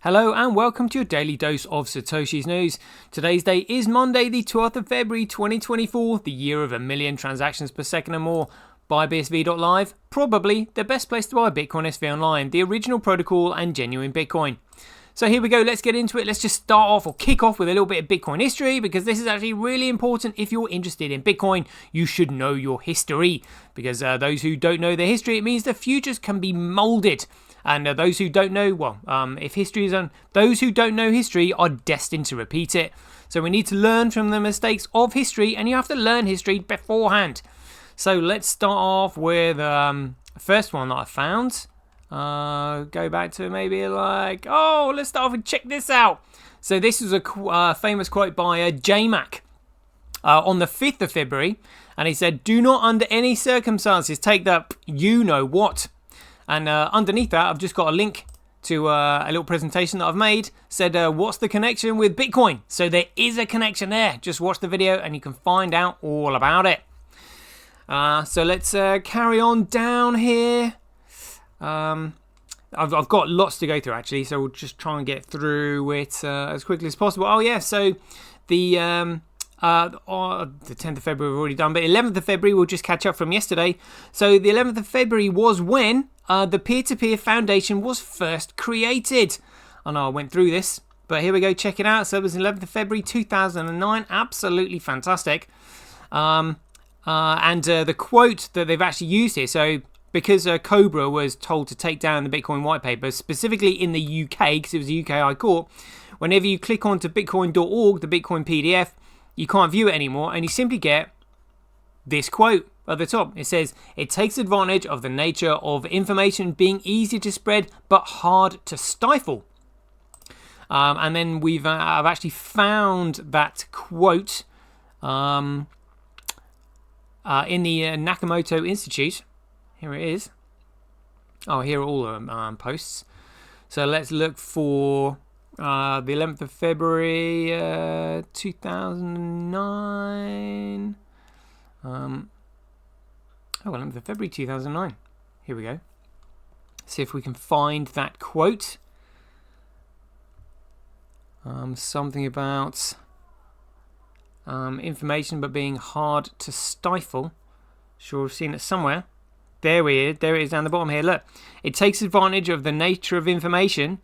Hello and welcome to your daily dose of Satoshi's news. Today's date is Monday, the 12th of February 2024, the year of 1 million transactions per second or more. Buy BSV.live, probably the best place to buy Bitcoin SV online, the original protocol and genuine Bitcoin. So here we go, let's get into it. Let's just start off or kick off with a little bit of Bitcoin history, because this is actually really important. If you're interested in Bitcoin, you should know your history, because those who don't know their history, it means the futures can be molded. And those who don't know, those who don't know history are destined to repeat it. So we need to learn from the mistakes of history, and you have to learn history beforehand. So let's start off with the first one that I found. Go back to maybe let's start off and check this out. So this is a famous quote by J-Mac on the 5th of February. And he said, "Do not under any circumstances take that you-know-what." And underneath that, I've just got a link to a little presentation that I've made. Said, what's the connection with Bitcoin? So there is a connection there. Just watch the video and you can find out all about it. So let's carry on down here. I've got lots to go through, actually. So we'll just try and get through it as quickly as possible. Oh, yeah. So the 10th of February we've already done, but 11th of February we'll just catch up from yesterday. So the 11th of February was when the peer-to-peer foundation was first created. I know I went through this, but here we go, check it out. So it was 11th of February 2009, absolutely fantastic. And the quote that they've actually used here, so because COPA was told to take down the Bitcoin white paper, specifically in the UK, because it was the UK High Court, whenever you click onto bitcoin.org, the Bitcoin PDF, you can't view it anymore, and you simply get this quote at the top. It says, "It takes advantage of the nature of information being easy to spread but hard to stifle." And then I've actually found that quote in the Nakamoto Institute. Here it is. Oh, here are all the posts. So let's look for the 11th of February 2009. 11th of February 2009. Here we go. See if we can find that quote. Something about information but being hard to stifle. Sure, I've seen it somewhere. There it is down the bottom here. Look, it takes advantage of the nature of information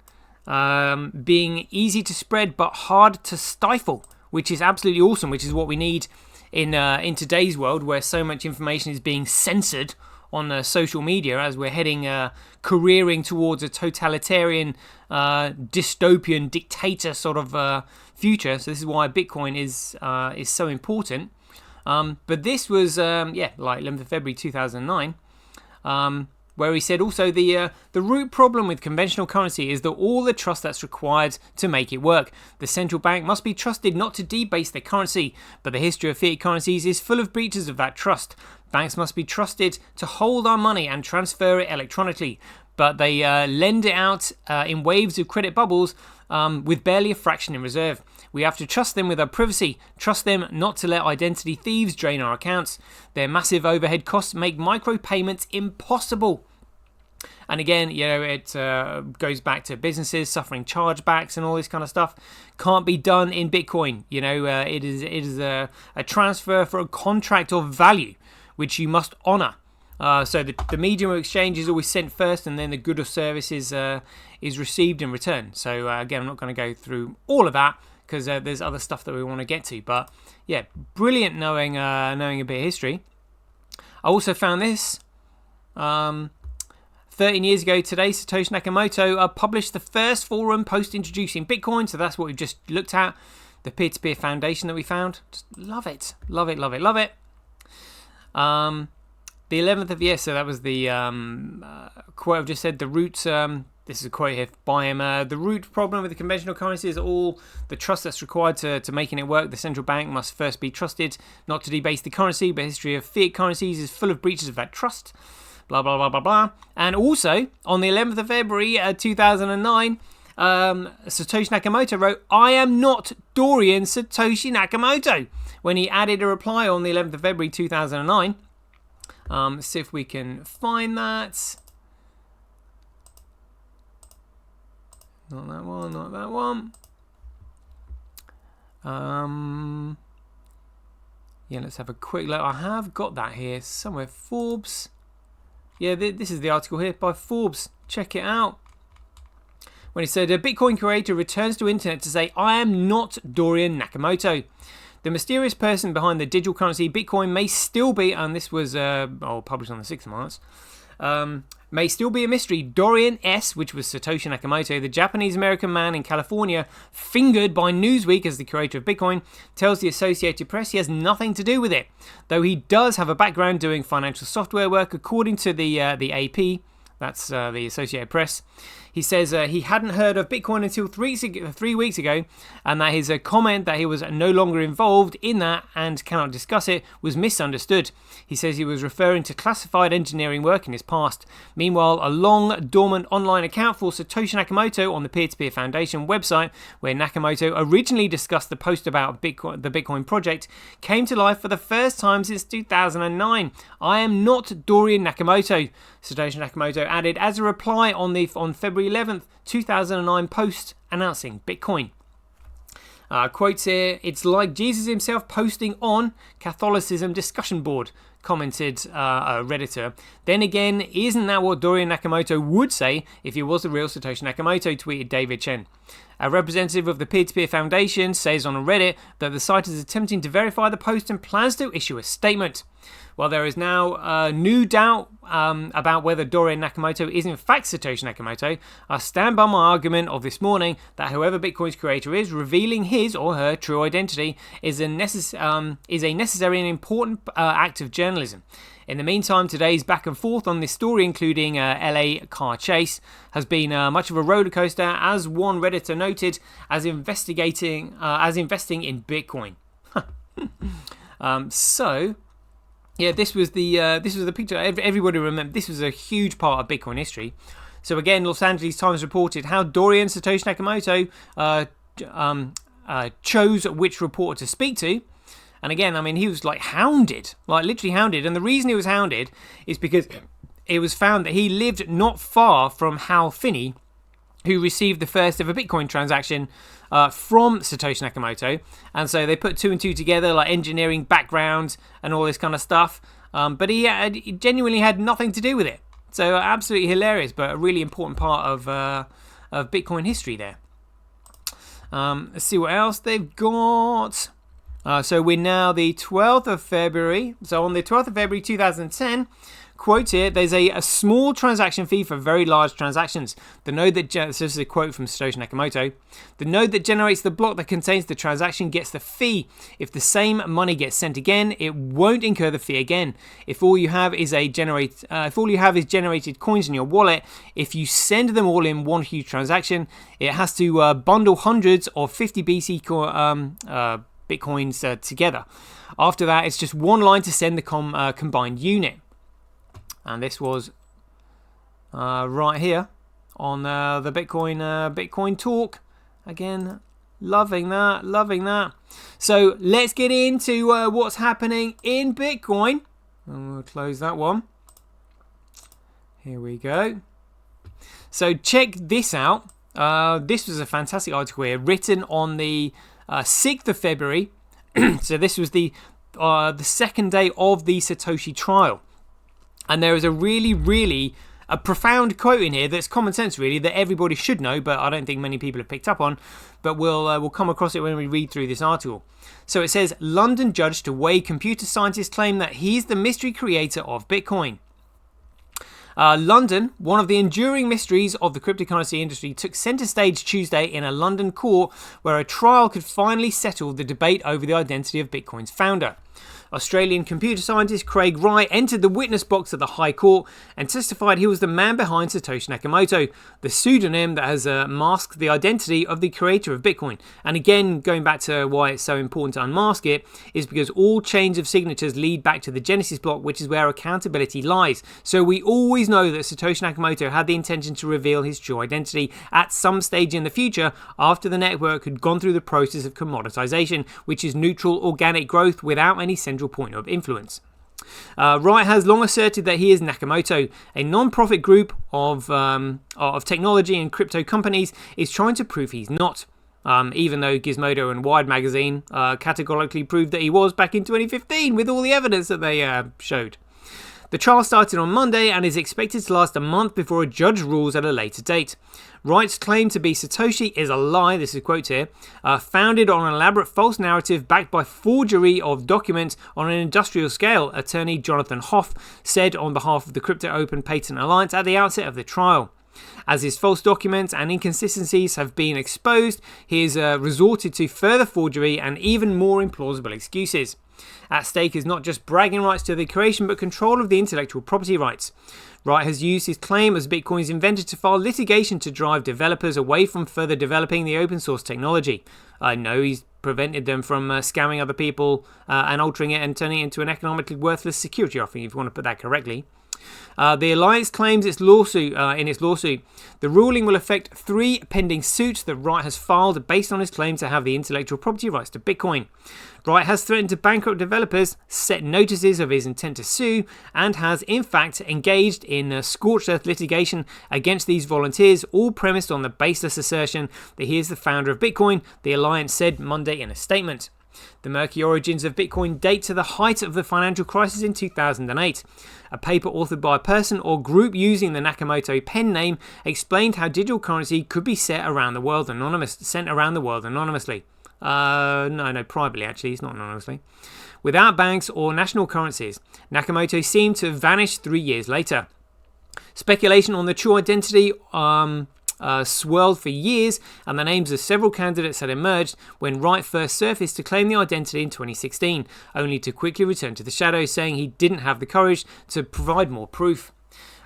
being easy to spread but hard to stifle, which is absolutely awesome, which is what we need in today's world, where so much information is being censored on social media, as we're heading careering towards a totalitarian dystopian dictator sort of future. So this is why Bitcoin is so important. But this was like 11th of February 2009. Where he said also the root problem with conventional currency is that all the trust that's required to make it work. The central bank must be trusted not to debase their currency, but the history of fiat currencies is full of breaches of that trust. Banks must be trusted to hold our money and transfer it electronically, but they lend it out in waves of credit bubbles with barely a fraction in reserve. We have to trust them with our privacy, trust them not to let identity thieves drain our accounts. Their massive overhead costs make micropayments impossible. And again, it goes back to businesses suffering chargebacks and all this kind of stuff. Can't be done in Bitcoin. It is a transfer for a contract of value, which you must honor. So the medium of exchange is always sent first, and then the good or service is received in return. So again, I'm not going to go through all of that, because there's other stuff that we want to get to. But yeah, brilliant knowing a bit of history. I also found this. 13 years ago today, Satoshi Nakamoto published the first forum post introducing Bitcoin. So that's what we've just looked at. The peer-to-peer foundation that we found. Just love it. Love it, love it, love it. The 11th of, so that was the quote I've just said. The roots, this is a quote here by him. The root problem with the conventional currency is all the trust that's required to making it work. The central bank must first be trusted not to debase the currency, but history of fiat currencies is full of breaches of that trust. Blah, blah, blah, blah, blah. And also, on the 11th of February 2009, Satoshi Nakamoto wrote, "I am not Dorian Satoshi Nakamoto," when he added a reply on the 11th of February 2009. Let's see if we can find that. Not that one, not that one. Yeah, let's have a quick look. I have got that here somewhere. Forbes. Yeah, this is the article here by Forbes. Check it out. When he said, a Bitcoin creator returns to internet to say, I am not Dorian Nakamoto. The mysterious person behind the digital currency Bitcoin may still be, and this was published on the 6th of March, may still be a mystery. Dorian S., which was Satoshi Nakamoto, the Japanese-American man in California, fingered by Newsweek as the creator of Bitcoin, tells the Associated Press he has nothing to do with it, though he does have a background doing financial software work, according to the AP. That's the Associated Press. He says he hadn't heard of Bitcoin until 3 weeks ago, and that his comment that he was no longer involved in that and cannot discuss it was misunderstood. He says he was referring to classified engineering work in his past. Meanwhile, a long dormant online account for Satoshi Nakamoto on the Peer-to-Peer Foundation website, where Nakamoto originally discussed the post about the Bitcoin project, came to life for the first time since 2009. I am not Dorian Nakamoto, Satoshi Nakamoto added as a reply on February 11th, 2009 post announcing Bitcoin. Quotes here, it's like Jesus himself posting on Catholicism discussion board, commented a Redditor. Then again, isn't that what Dorian Nakamoto would say if he was the real Satoshi Nakamoto, tweeted David Chen. A representative of the Peer-to-Peer Foundation says on Reddit that the site is attempting to verify the post and plans to issue a statement. While there is now new doubt about whether Dorian Nakamoto is in fact Satoshi Nakamoto, I stand by my argument of this morning that whoever Bitcoin's creator is, revealing his or her true identity is a necessary and important act of journalism. In the meantime, today's back and forth on this story, including LA car chase, has been much of a roller coaster, as one Redditor noted, as investing in Bitcoin. Yeah, this was the picture. Everybody remember this was a huge part of Bitcoin history. So again, Los Angeles Times reported how Dorian Satoshi Nakamoto chose which reporter to speak to. And again, I mean, he was hounded, literally hounded. And the reason he was hounded is because it was found that he lived not far from Hal Finney, who received the first ever Bitcoin transaction from Satoshi Nakamoto. And so they put two and two together, like engineering background and all this kind of stuff. But he genuinely had nothing to do with it. So absolutely hilarious, but a really important part of Bitcoin history there. Let's see what else they've got. So we're now the 12th of February. So on the 12th of February 2010, quote here, there's a small transaction fee for very large transactions. The node that this is a quote from Satoshi Nakamoto. The node that generates the block that contains the transaction gets the fee. If the same money gets sent again, it won't incur the fee again. If all you have is generated coins in your wallet, if you send them all in one huge transaction, it has to bundle hundreds of 50 BC Bitcoins together. After that, it's just one line to send the combined unit. And this was right here on the Bitcoin talk. Again, loving that. So let's get into what's happening in Bitcoin. And we'll close that one. Here we go. So check this out. This was a fantastic article here, written on the 6th of February. So this was the second day of the Satoshi trial. And there is a really a profound quote in here that's common sense, really, that everybody should know, but I don't think many people have picked up on. But we'll come across it when we read through this article. So it says, London judge to weigh computer scientists' claim that he's the mystery creator of Bitcoin. London, one of the enduring mysteries of the cryptocurrency industry, took centre stage Tuesday in a London court where a trial could finally settle the debate over the identity of Bitcoin's founder. Australian computer scientist Craig Wright entered the witness box at the High Court and testified he was the man behind Satoshi Nakamoto, the pseudonym that has masked the identity of the creator of Bitcoin. And again, going back to why it's so important to unmask it, is because all chains of signatures lead back to the Genesis block, which is where accountability lies. So we always know that Satoshi Nakamoto had the intention to reveal his true identity at some stage in the future after the network had gone through the process of commoditization, which is neutral organic growth without any central point of influence. Wright has long asserted that he is Nakamoto. A non-profit group of technology and crypto companies is trying to prove he's not. Even though Gizmodo and Wired magazine categorically proved that he was back in 2015 with all the evidence that they showed. The trial started on Monday and is expected to last a month before a judge rules at a later date. Wright's claim to be Satoshi is a lie, this is a quote here, founded on an elaborate false narrative backed by forgery of documents on an industrial scale, attorney Jonathan Hoff said on behalf of the Crypto Open Patent Alliance at the outset of the trial. As his false documents and inconsistencies have been exposed, he has resorted to further forgery and even more implausible excuses. At stake is not just bragging rights to the creation, but control of the intellectual property rights. Wright has used his claim as Bitcoin's inventor to file litigation to drive developers away from further developing the open source technology. No, he's prevented them from scamming other people and altering it and turning it into an economically worthless security offering, if you want to put that correctly. The Alliance claims in its lawsuit, the ruling will affect 3 pending suits that Wright has filed based on his claim to have the intellectual property rights to Bitcoin. Wright has threatened to bankrupt developers, set notices of his intent to sue, and has in fact engaged in scorched earth litigation against these volunteers, all premised on the baseless assertion that he is the founder of Bitcoin, the Alliance said Monday in a statement. The murky origins of Bitcoin date to the height of the financial crisis in 2008. A paper authored by a person or group using the Nakamoto pen name explained how digital currency could be sent around the world anonymously. Privately actually, it's not anonymously. Without banks or national currencies. Nakamoto seemed to have vanished 3 years later. Speculation on the true identity swirled for years, and the names of several candidates had emerged when Wright first surfaced to claim the identity in 2016, only to quickly return to the shadows, saying he didn't have the courage to provide more proof.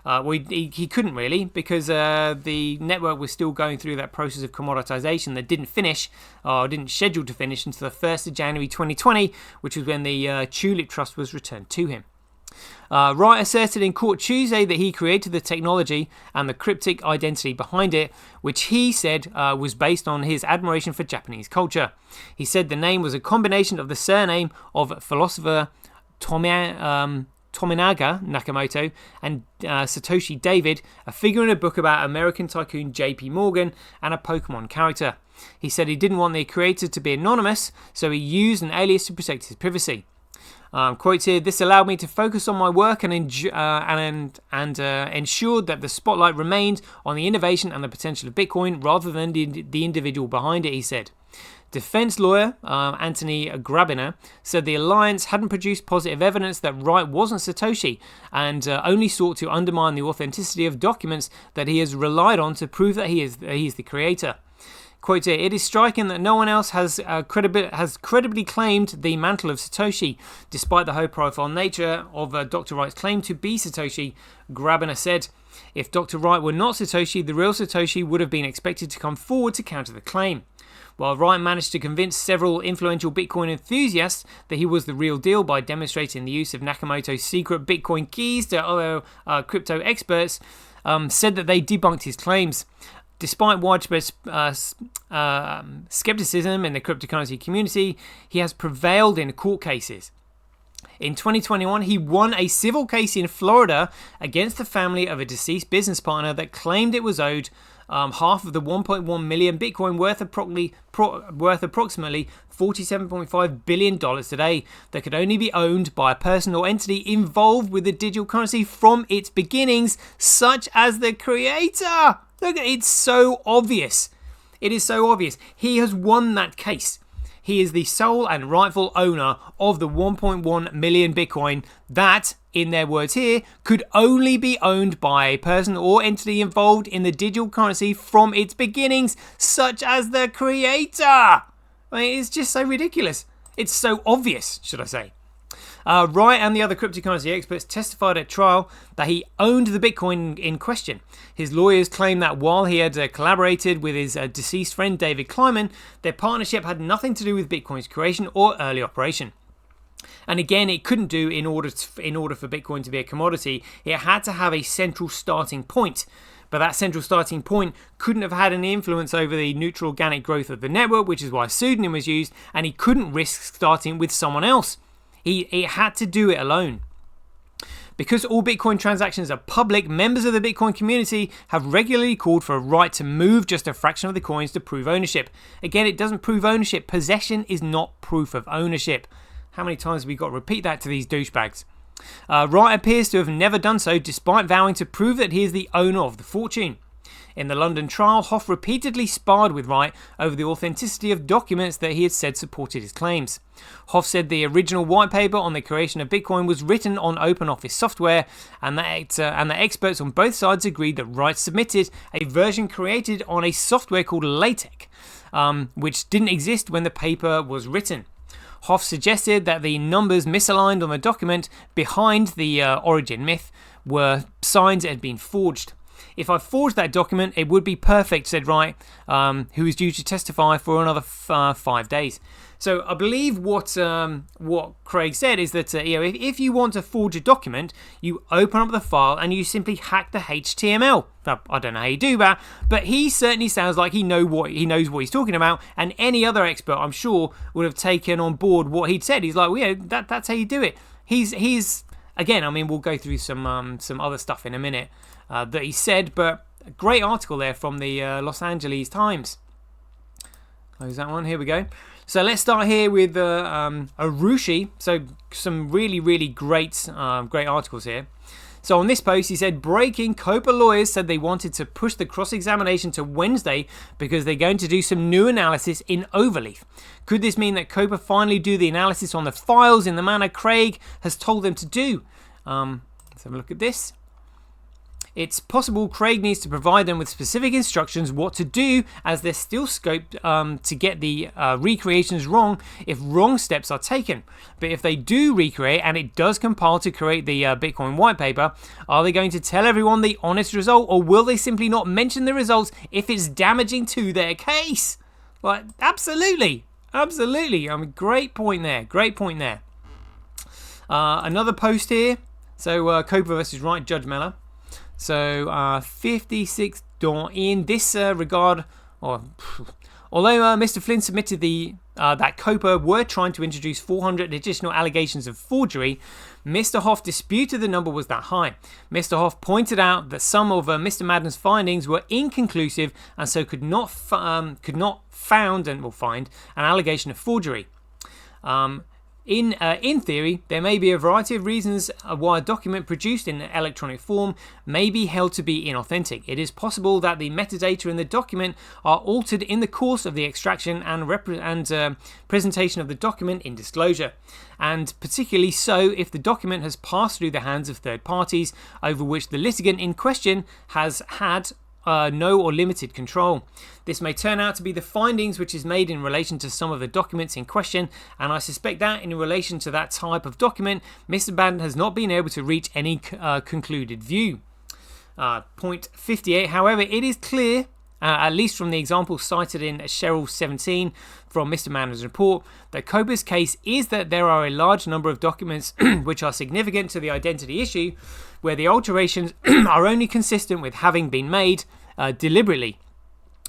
He couldn't really, because the network was still going through that process of commoditization that didn't finish, or didn't schedule to finish until the 1st of January 2020, which was when the Tulip Trust was returned to him. Wright asserted in court Tuesday that he created the technology and the cryptic identity behind it, which he said was based on his admiration for Japanese culture. He said the name was a combination of the surname of philosopher Tominaga Nakamoto and Satoshi David, a figure in a book about American tycoon J.P. Morgan, and a Pokemon character. He said he didn't want the creator to be anonymous, so he used an alias to protect his privacy. Quotes here, this allowed me to focus on my work and ensured that the spotlight remained on the innovation and the potential of Bitcoin rather than the individual behind it, he said. Defense lawyer Anthony Grabiner said the Alliance hadn't produced positive evidence that Wright wasn't Satoshi and only sought to undermine the authenticity of documents that he has relied on to prove that he is the creator. Quote here, it is striking that no one else has credibly claimed the mantle of Satoshi, despite the high-profile nature of Dr. Wright's claim to be Satoshi, Grabiner said. If Dr. Wright were not Satoshi, the real Satoshi would have been expected to come forward to counter the claim. While Wright managed to convince several influential Bitcoin enthusiasts that he was the real deal by demonstrating the use of Nakamoto's secret Bitcoin keys to other crypto experts, said that they debunked his claims. Despite widespread skepticism in the cryptocurrency community, he has prevailed in court cases. In 2021, he won a civil case in Florida against the family of a deceased business partner that claimed it was owed half of the 1.1 million Bitcoin worth approximately $47.5 billion today that could only be owned by a person or entity involved with the digital currency from its beginnings, such as the creator. Look, it's so obvious. It is so obvious. He has won that case. He is the sole and rightful owner of the 1.1 million Bitcoin that, in their words here, could only be owned by a person or entity involved in the digital currency from its beginnings, such as the creator. I mean, it's just so ridiculous. It's so obvious, should I say. Wright and the other cryptocurrency experts testified at trial that he owned the Bitcoin in question. His lawyers claim that while he had collaborated with his deceased friend David Kleiman, their partnership had nothing to do with Bitcoin's creation or early operation. And again, it couldn't do in order for Bitcoin to be a commodity. It had to have a central starting point. But that central starting point couldn't have had any influence over the neutral organic growth of the network, which is why a pseudonym was used, and he couldn't risk starting with someone else. He had to do it alone. Because all Bitcoin transactions are public, members of the Bitcoin community have regularly called for a right to move just a fraction of the coins to prove ownership. Again, it doesn't prove ownership. Possession is not proof of ownership. How many times have we got to repeat that to these douchebags? Wright appears to have never done so, despite vowing to prove that he is the owner of the fortune. In the London trial, Hoff repeatedly sparred with Wright over the authenticity of documents that he had said supported his claims. Hoff said the original white paper on the creation of Bitcoin was written on open office software, and that experts on both sides agreed that Wright submitted a version created on a software called Latex, which didn't exist when the paper was written. Hoff suggested that the numbers misaligned on the document behind the origin myth were signs it had been forged. If I forged that document, it would be perfect, said Wright, who is due to testify for another 5 days. So I believe what Craig said is that if you want to forge a document, you open up the file and you simply hack the HTML. Now, I don't know how you do that, but he certainly sounds like he knows what he's talking about, and any other expert, I'm sure, would have taken on board what he'd said. He's like, well, that's how you do it. He's again, I mean, we'll go through some other stuff in a minute that he said, but a great article there from the Los Angeles Times. Close that one. Here we go. So let's start here with Arushi. So some really, really great articles here. So on this post, he said, breaking, COPA lawyers said they wanted to push the cross-examination to Wednesday because they're going to do some new analysis in Overleaf. Could this mean that COPA finally do the analysis on the files in the manner Craig has told them to do? Let's have a look at this. It's possible Craig needs to provide them with specific instructions what to do, as there's still scope to get the recreations wrong if wrong steps are taken. But if they do recreate and it does compile to create the Bitcoin white paper, are they going to tell everyone the honest result, or will they simply not mention the results if it's damaging to their case? Like, absolutely. I mean, great point there. Another post here. So COPA versus Wright, Judge Mellor. So 56 in this regard, although Mr. Flynn submitted that COPA were trying to introduce 400 additional allegations of forgery, Mr. Hoff disputed the number was that high. Mr. Hoff pointed out that some of Mr. Madden's findings were inconclusive and so could not find an allegation of forgery. In theory, there may be a variety of reasons why a document produced in electronic form may be held to be inauthentic. It is possible that the metadata in the document are altered in the course of the extraction and presentation of the document in disclosure, and particularly so if the document has passed through the hands of third parties over which the litigant in question has had no or limited control. This may turn out to be the findings which is made in relation to some of the documents in question, and I suspect that in relation to that type of document, Mr. Madden has not been able to reach any concluded view. Point 58, however, it is clear, at least from the example cited in Cheryl 17 from Mr. Madden's report, that COPA's case is that there are a large number of documents which are significant to the identity issue, where the alterations are only consistent with having been made deliberately.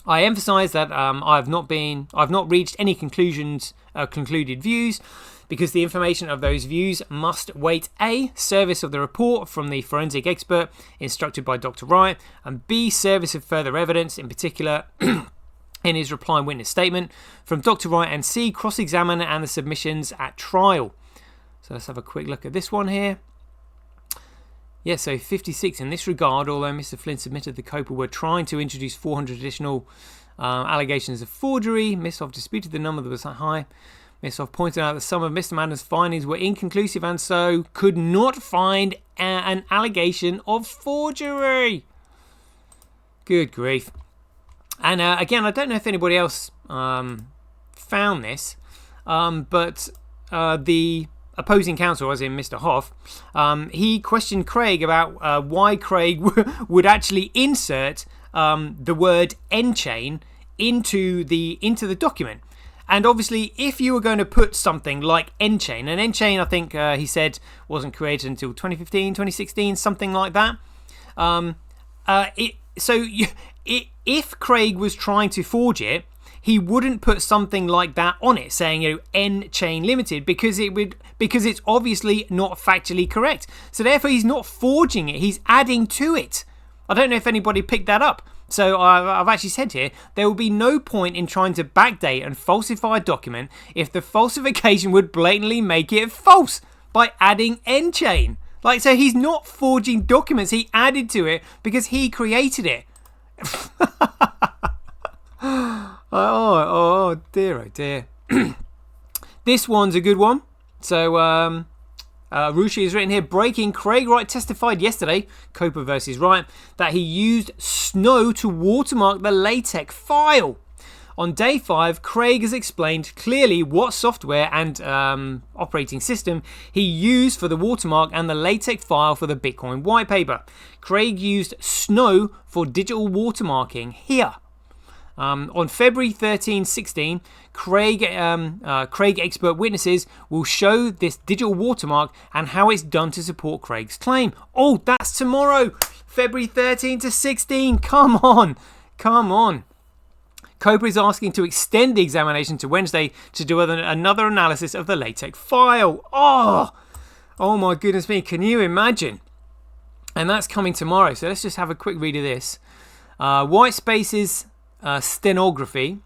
I emphasise that I've not reached any concluded views, because the information of those views must wait A, service of the report from the forensic expert instructed by Dr. Wright, and B, service of further evidence, in particular in his reply witness statement from Dr. Wright, and C, cross-examine and the submissions at trial. So let's have a quick look at this one here. Yeah, so 56 in this regard, although Mr. Flynn submitted the COPA were trying to introduce 400 additional allegations of forgery, Ms. Hoff disputed the number that was high. Ms. Hoff pointed out that some of Mr. Madden's findings were inconclusive and so could not find an allegation of forgery. Good grief. And again, I don't know if anybody else found this, but the opposing counsel, as in Mr. Hoff, he questioned Craig about why Craig would actually insert the word n-chain into the document. And obviously, if you were going to put something like n-chain, and n-chain, I think he said, wasn't created until 2015, 2016, something like that. if Craig was trying to forge it, he wouldn't put something like that on it, saying N chain limited, because it's obviously not factually correct. So therefore, he's not forging it; he's adding to it. I don't know if anybody picked that up. So I've actually said here, there will be no point in trying to backdate and falsify a document if the falsification would blatantly make it false by adding N chain. So he's not forging documents; he added to it because he created it. Oh dear, oh dear. This one's a good one. So, Rushi has written here, breaking, Craig Wright testified yesterday, COPA versus Wright, that he used snow to watermark the LaTeX file. On day 5, Craig has explained clearly what software and operating system he used for the watermark and the LaTeX file for the Bitcoin white paper. Craig used snow for digital watermarking here. On February 13-16, Craig expert witnesses will show this digital watermark and how it's done to support Craig's claim. Oh, that's tomorrow, February 13-16. Come on. COPA is asking to extend the examination to Wednesday to do another analysis of the LaTeX file. Oh my goodness me, can you imagine? And that's coming tomorrow. So let's just have a quick read of this. White spaces. Stenography.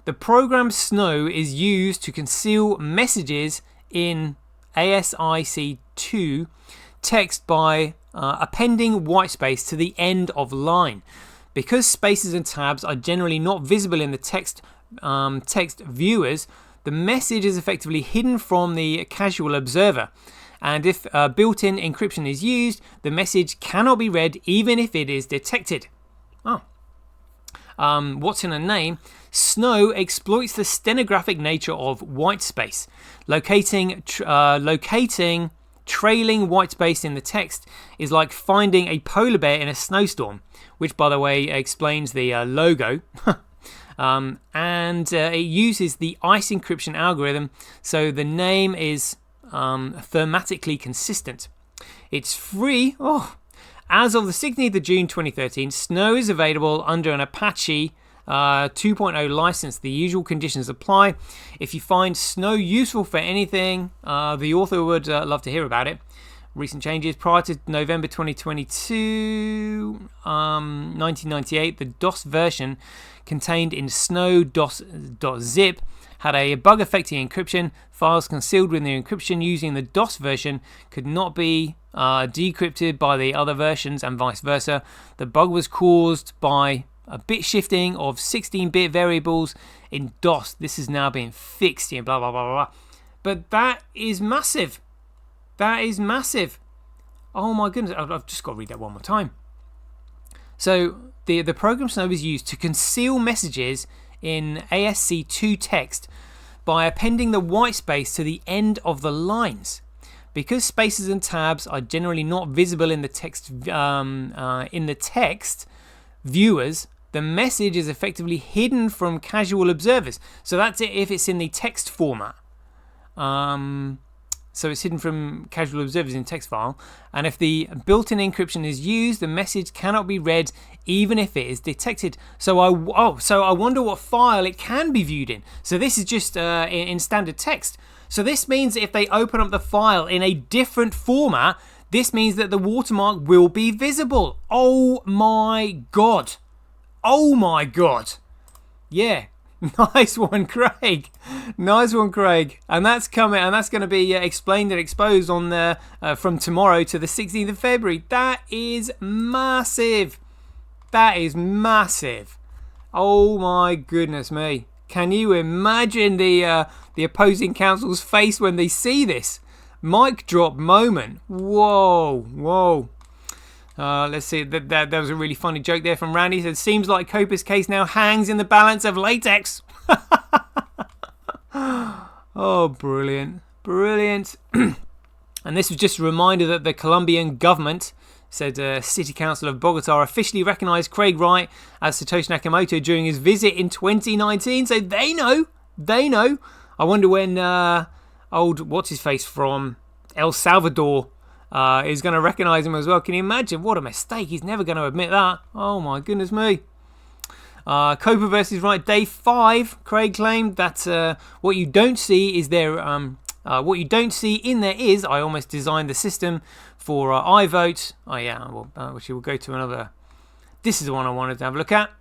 The program Snow is used to conceal messages in ASIC2 text by appending whitespace to the end of line. Because spaces and tabs are generally not visible in the text viewers, the message is effectively hidden from the casual observer. And if built-in encryption is used, the message cannot be read even if it is detected. What's in a name? Snow exploits the stenographic nature of whitespace. Locating trailing whitespace in the text is like finding a polar bear in a snowstorm, which, by the way, explains the logo. And it uses the ICE encryption algorithm, so the name is thematically consistent. It's free. As of the 16th of June 2013, Snow is available under an Apache 2.0 license. The usual conditions apply. If you find Snow useful for anything, the author would love to hear about it. Recent changes prior to November 2022, 1998, the DOS version contained in snow.zip had a bug affecting encryption. Files concealed within the encryption using the DOS version could not be decrypted by the other versions and vice versa. The bug was caused by a bit shifting of 16-bit variables in DOS. This is now being fixed here, blah, blah, blah, blah. But that is massive. That is massive. Oh my goodness, I've just got to read that one more time. So the program Snow is used to conceal messages in ASC2 text by appending the whitespace to the end of the lines. Because spaces and tabs are generally not visible in the text viewers, the message is effectively hidden from casual observers. So that's it if it's in the text format. So it's hidden from casual observers in text file. And if the built-in encryption is used, the message cannot be read even if it is detected. So I wonder what file it can be viewed in. So this is just in standard text. So this means that if they open up the file in a different format, this means that the watermark will be visible. Oh my God. Oh my God. Yeah. Nice one, Craig. Nice one, Craig. And that's coming, and that's going to be explained and exposed on from tomorrow to the 16th of February. That is massive. That is massive. Oh my goodness me. Can you imagine the opposing counsel's face when they see this? Mic drop moment. Whoa. Let's see. That was a really funny joke there from Randy. He said, seems like COPA's case now hangs in the balance of latex. Oh, brilliant. And this was just a reminder that the Colombian government said City Council of Bogota officially recognized Craig Wright as Satoshi Nakamoto during his visit in 2019. So they know. I wonder when old what's-his-face from El Salvador is going to recognize him as well. Can you imagine? What a mistake. He's never going to admit that. Oh my goodness me. COPA versus right, day 5. Craig claimed that what you don't see is there. What you don't see in there is I almost designed the system for iVote. Oh yeah, which we'll go to another. This is the one I wanted to have a look at.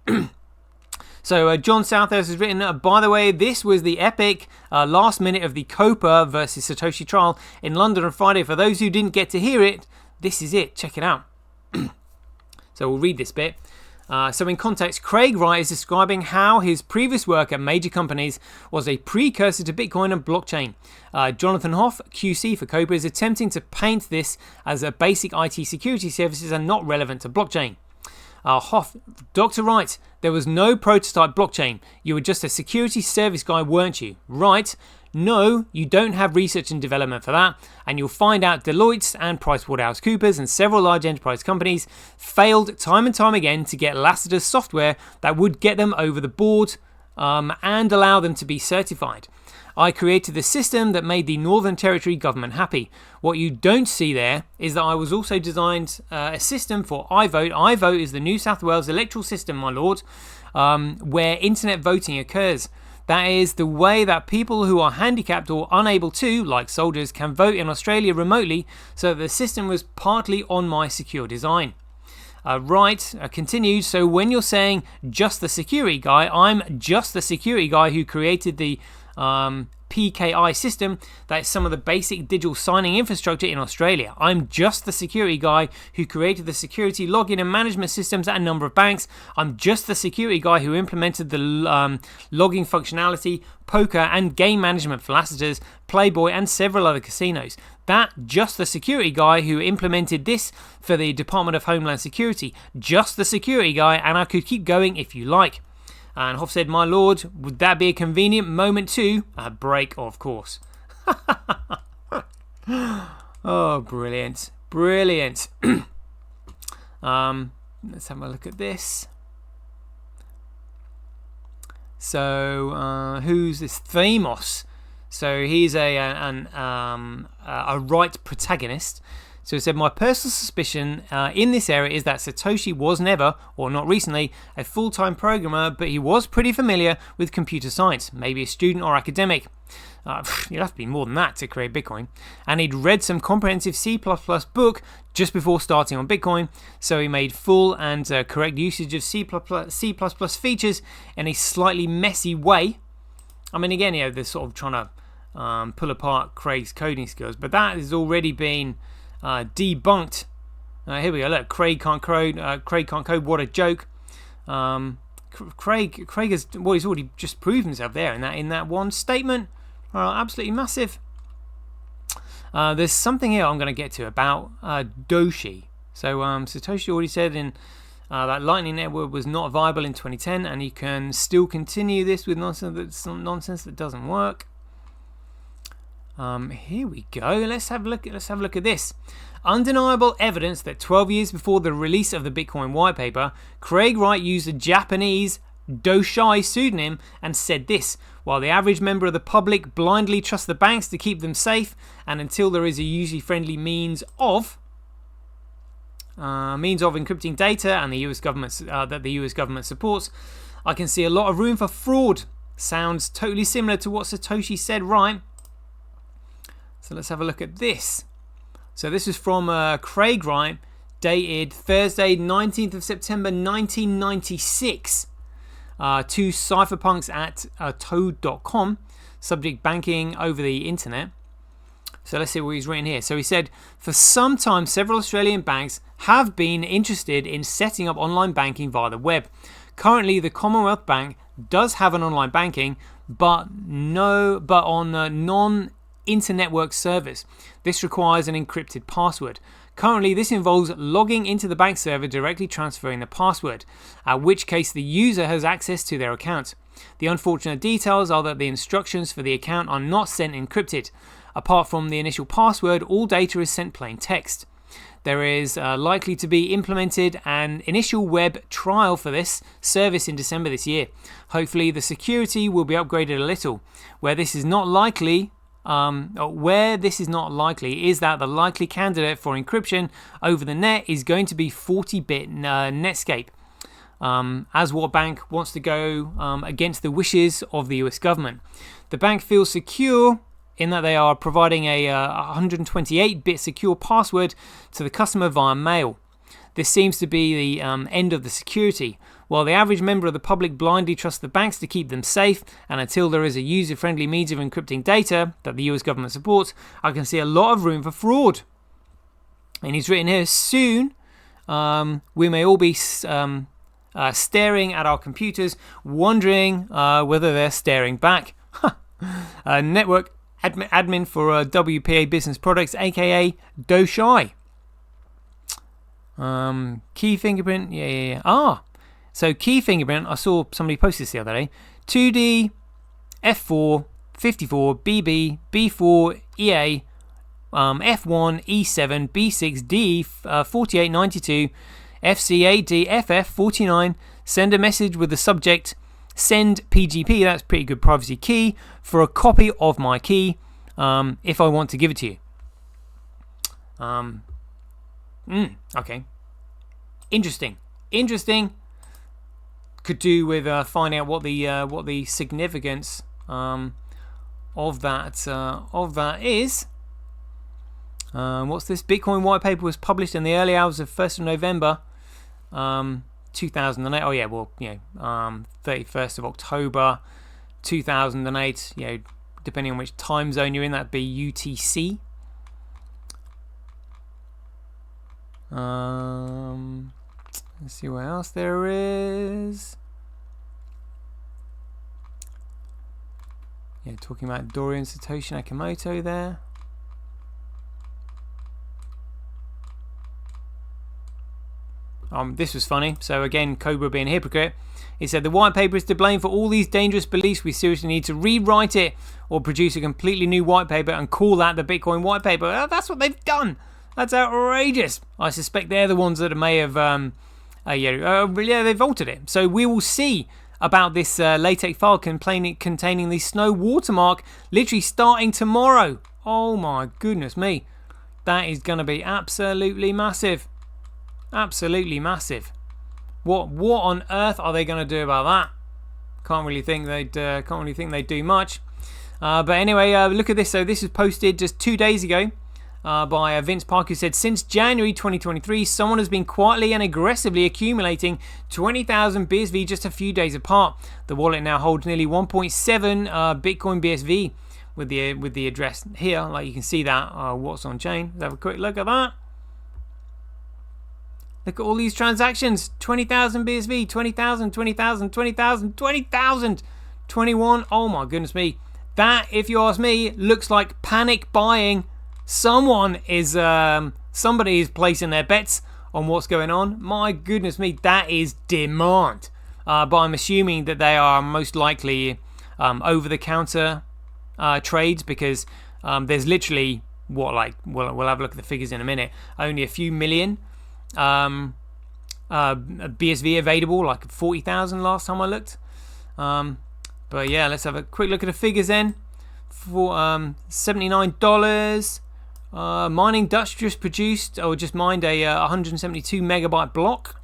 So John Southhouse has written, by the way, this was the epic last minute of the COPA versus Satoshi trial in London on Friday. For those who didn't get to hear it, this is it. Check it out. So we'll read this bit. So in context, Craig Wright is describing how his previous work at major companies was a precursor to Bitcoin and blockchain. Jonathan Hoff, QC for COPA, is attempting to paint this as a basic IT security services and not relevant to blockchain. Hoff, Dr. Wright, there was no prototype blockchain. You were just a security service guy, weren't you? Right? No, you don't have research and development for that, and you'll find out Deloitte and PricewaterhouseCoopers and several large enterprise companies failed time and time again to get Lassiter's software that would get them over the board and allow them to be certified. I created the system that made the Northern Territory government happy. What you don't see there is that I was also designed a system for iVote. iVote is the New South Wales electoral system, my lord, where internet voting occurs. That is the way that people who are handicapped or unable to, like soldiers, can vote in Australia remotely, so the system was partly on my secure design. Wright continues, so when you're saying just the security guy, I'm just the security guy who created the PKI system that is some of the basic digital signing infrastructure in Australia. I'm just the security guy who created the security login and management systems at a number of banks. I'm just the security guy who implemented the logging functionality, poker and game management for Lassiter's, Playboy and several other casinos. That just the security guy who implemented this for the Department of Homeland Security. Just the security guy, and I could keep going if you like. And Hoff said, my lord, would that be a convenient moment to break, of course. Oh, brilliant. Brilliant. Let's have a look at this. So, who's this? Themos. So, he's a right protagonist. So he said, my personal suspicion in this area is that Satoshi was never, or not recently, a full-time programmer, but he was pretty familiar with computer science, maybe a student or academic. You'd have to be more than that to create Bitcoin. And he'd read some comprehensive C++ book just before starting on Bitcoin, so he made full and correct usage of C++ features in a slightly messy way. I mean, again, they're sort of trying to pull apart Craig's coding skills, but that has already been debunked. Here we go. Look, Craig can't code. Craig can't code. What a joke. Craig has he's already just proved himself there in that one statement. Absolutely massive. There's something here I'm going to get to about Doshi. So Satoshi already said in that Lightning Network was not viable in 2010, and you can still continue this with nonsense that doesn't work. Here we go. Let's have a look at this. Undeniable evidence that 12 years before the release of the Bitcoin white paper, Craig Wright used a Japanese Doshi pseudonym and said this: while the average member of the public blindly trusts the banks to keep them safe, and until there is a user-friendly means of encrypting data and the US government that the US government supports, I can see a lot of room for fraud. Sounds totally similar to what Satoshi said, right? So let's have a look at this. So this is from Craig Wright, dated Thursday, 19th of September, 1996, to cypherpunks at toad.com, subject banking over the internet. So let's see what he's written here. So he said, for some time, several Australian banks have been interested in setting up online banking via the web. Currently, the Commonwealth Bank does have an online banking, but on non-internetwork servers. This requires an encrypted password. Currently, this involves logging into the bank server, directly transferring the password, at which case the user has access to their account. The unfortunate details are that the instructions for the account are not sent encrypted. Apart from the initial password, all data is sent plain text. There is likely to be implemented an initial web trial for this service in December this year. Hopefully, the security will be upgraded a little. Where this is not likely is that the likely candidate for encryption over the net is going to be 40-bit Netscape. as what bank wants to go against the wishes of the US government. The bank feels secure in that they are providing a 128-bit secure password to the customer via mail. This seems to be the end of the security. While the average member of the public blindly trusts the banks to keep them safe, and until there is a user-friendly means of encrypting data that the US government supports, I can see a lot of room for fraud. And he's written here, soon we may all be staring at our computers, wondering whether they're staring back. Network admin for WPA Business Products, aka Doshai. Key fingerprint, yeah. So key fingerprint, I saw somebody post this the other day. 2D, F4, 54, BB, B4, EA, F1, E7, B6, D, 4892, FCA, D, FF, 49. Send a message with the subject, send PGP, that's pretty good privacy key, for a copy of my key, if I want to give it to you. Okay. Interesting. Could do with finding out what the significance of that is. What's this? Bitcoin white paper was published in the early hours of 1st of November 2008. Oh yeah, well, 31st of October 2008. Depending on which time zone you're in, that'd be UTC. Let's see what else there is. Talking about Dorian Satoshi Nakamoto there. This was funny. So again, Cobra being a hypocrite. He said the white paper is to blame for all these dangerous beliefs. We seriously need to rewrite it or produce a completely new white paper and call that the Bitcoin white paper. That's what they've done. That's outrageous. I suspect they're the ones that may have, they've altered it. So we will see about this latex file containing the snow watermark literally starting tomorrow. Oh my goodness me. That is going to be absolutely massive. Absolutely massive. What on earth are they going to do about that? Can't really think they'd do much. But anyway, look at this. So this was posted just 2 days ago. By Vince Park, who said, since January 2023, someone has been quietly and aggressively accumulating 20,000 BSV just a few days apart. The wallet now holds nearly 1.7 Bitcoin BSV with the address here. Like you can see that what's on chain. Let's have a quick look at that. Look at all these transactions. 20,000 BSV, 20,000, 20,000, 20,000, 20,000, 21. Oh my goodness me. That, if you ask me, looks like panic buying. Somebody is placing their bets on what's going on. My goodness me, that is demand. But I'm assuming that they are most likely over-the-counter trades, because there's literally we'll have a look at the figures in a minute. Only a few million BSV available, like 40,000 last time I looked. But yeah, let's have a quick look at the figures then. For $79. Mining Dutch just mined a 172 megabyte block.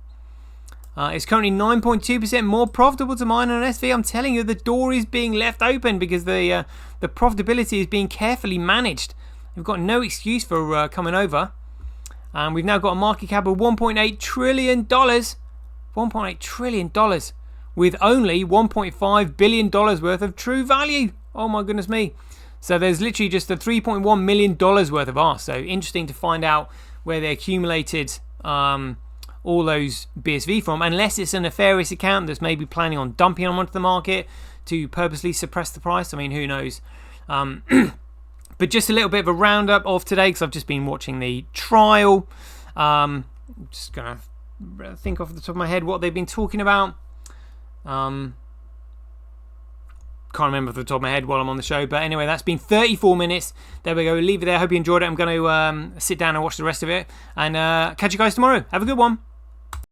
It's currently 9.2% more profitable to mine on an SV. I'm telling you, the door is being left open because the profitability is being carefully managed. We've got no excuse for coming over. And we've now got a market cap of $1.8 trillion. $1.8 trillion with only $1.5 billion worth of true value. Oh my goodness me. So there's literally just a $3.1 million worth of ask. So interesting to find out where they accumulated all those BSV from, unless it's a nefarious account that's maybe planning on dumping them onto the market to purposely suppress the price. I mean, who knows? But just a little bit of a roundup of today, because I've just been watching the trial. I'm just going to think off the top of my head what they've been talking about. Can't remember off the top of my head while I'm on the show, but anyway, that's been 34 minutes. There we go, leave it there. Hope you enjoyed it. I'm going to sit down and watch the rest of it, and catch you guys tomorrow. Have a good one.